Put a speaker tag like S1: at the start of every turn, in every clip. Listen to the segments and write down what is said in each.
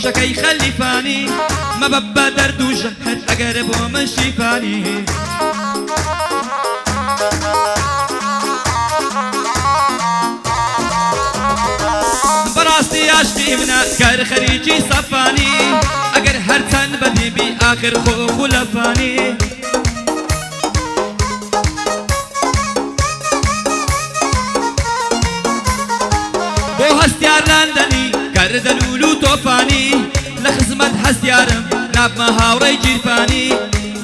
S1: شكي خلفاني ما ببا درد وجهد أقرب ومن شفاني براستي عشتي من أذكار خريجي صفاني أقر هرتن بدي بي آخر خو خلفاني بو هستيار لندني كرد الولو توفاني لخزمت هستيارم ناب ما هاوري جيرفاني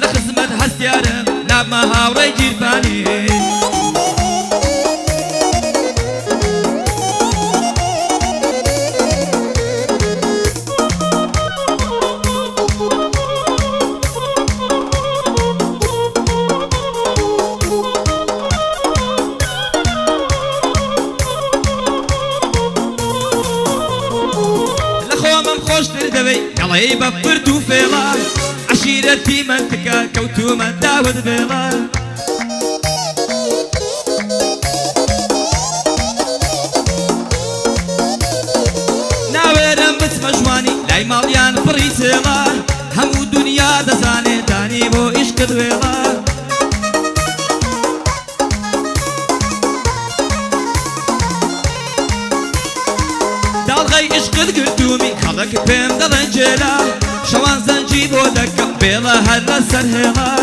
S1: لخزمت هستيارم ناب ما هاوري جيرفاني خوش تردوي يلا بفرتو فيلا عشيرتي منتكا كوتو من داود فيلا ناويرم بتمجواني لاي ماليان فريسيلا همو دنيا دزاني داني بو عشق دويلا دالغي عشق قردومي خلق بهم دلنجيلا شوان زنجي بودك بيلا هلا سرهلا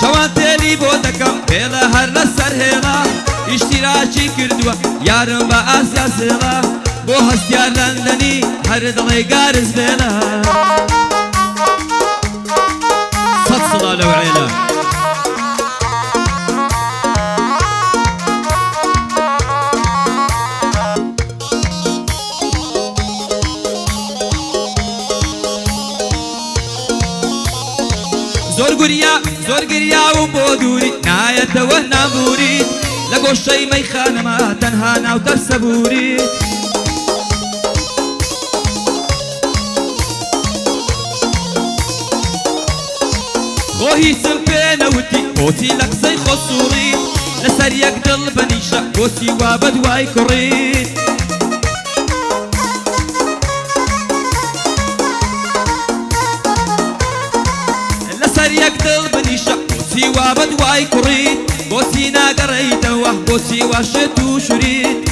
S1: شوان تيلي بودك بيلا هلا سرهلا اشتراكي كردوا يارم بآسيا سيلا بو هستيار لندني هر دلي قارز بيلا صد صلالة وعيلة زور قريا وبودوري ناية وهنا بوري لقو الشي ميخان ما تنهانا وترسبوري بوهي سمبينا ودي بوتي لقصي خصوري لسر يقدل بنيشا بوتي وابدواي كوري يقدل بنيشا بوسي وابدواي كوريت بوسي ناقريت وح بوسي وشتو شريت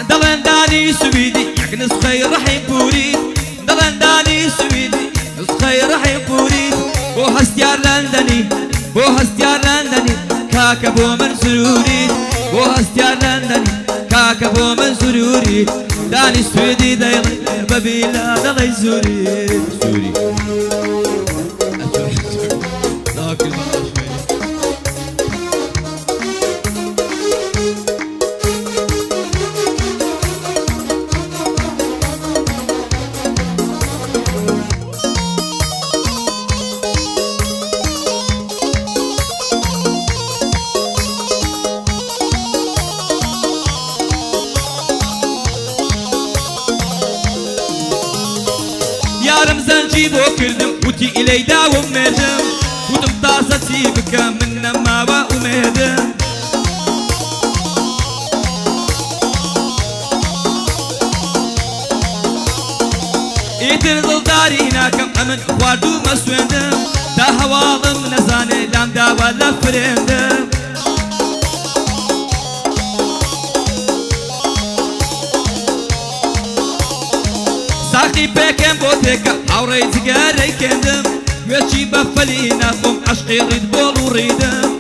S1: دلنداني سويدي يكنس خير رحيم بوريت دلنداني سويدي يكنس خير رحيم بوريت بو هستيار لندني بو هستيار لندني كاكا بو من سروري بو هستيار لندني كاكا بو من سروري داني سويدي دايلي ببيلا دايلي سوري سوري لكن يارم زنجي بو كردم وتي إلي داوم مردم وتم طاستي بك من ما وأمهدم إيتر ضلداري هناكم أمن خواردو مسوندم تا هواضم نزاني لام داوا لفرندم ساقي بكم بوتك عوري تقاري كندم ويشي بفلينا خم عشقي ريد بولو ريدم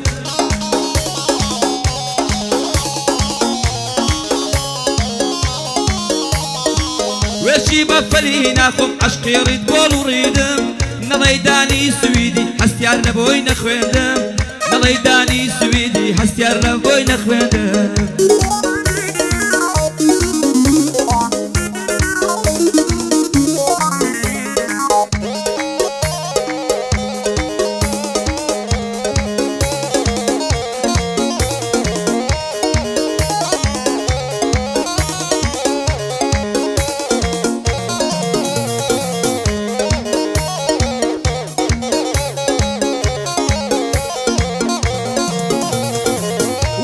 S1: ويشي بفلينا خم عشقي ريد بولو ريدم نضيداني سويدي هستيار نبوي نخويندم نضيداني سويدي هستيار نبوي نخويندم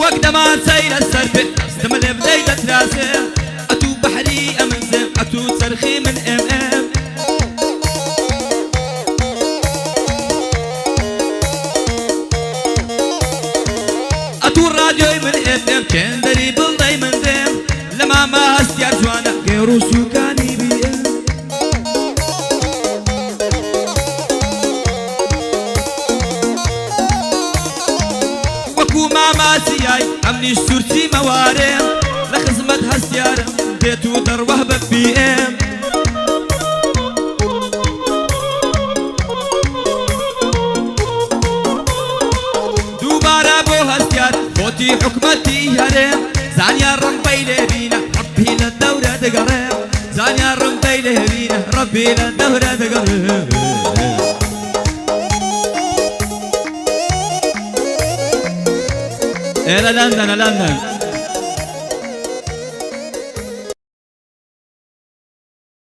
S1: وقت ما سيل السرب استمر بداية راسه أتو بحري أمنزم أتو ترخي من ام أتو الراديو من ام كان دري بلدي من دم لما ما هستيار جوانا غيرو سوكاني بي وكو ما سياي أمني شتورتي موارم لخزمت هستيارم ديتو دروه ببي ام دوبارا بو هستيار فوتي حكمتي هرم زانيا ربي لبينا ربي للدورة دقرم زانيا ربي لبينا ربي للدورة دقرم إلى لندن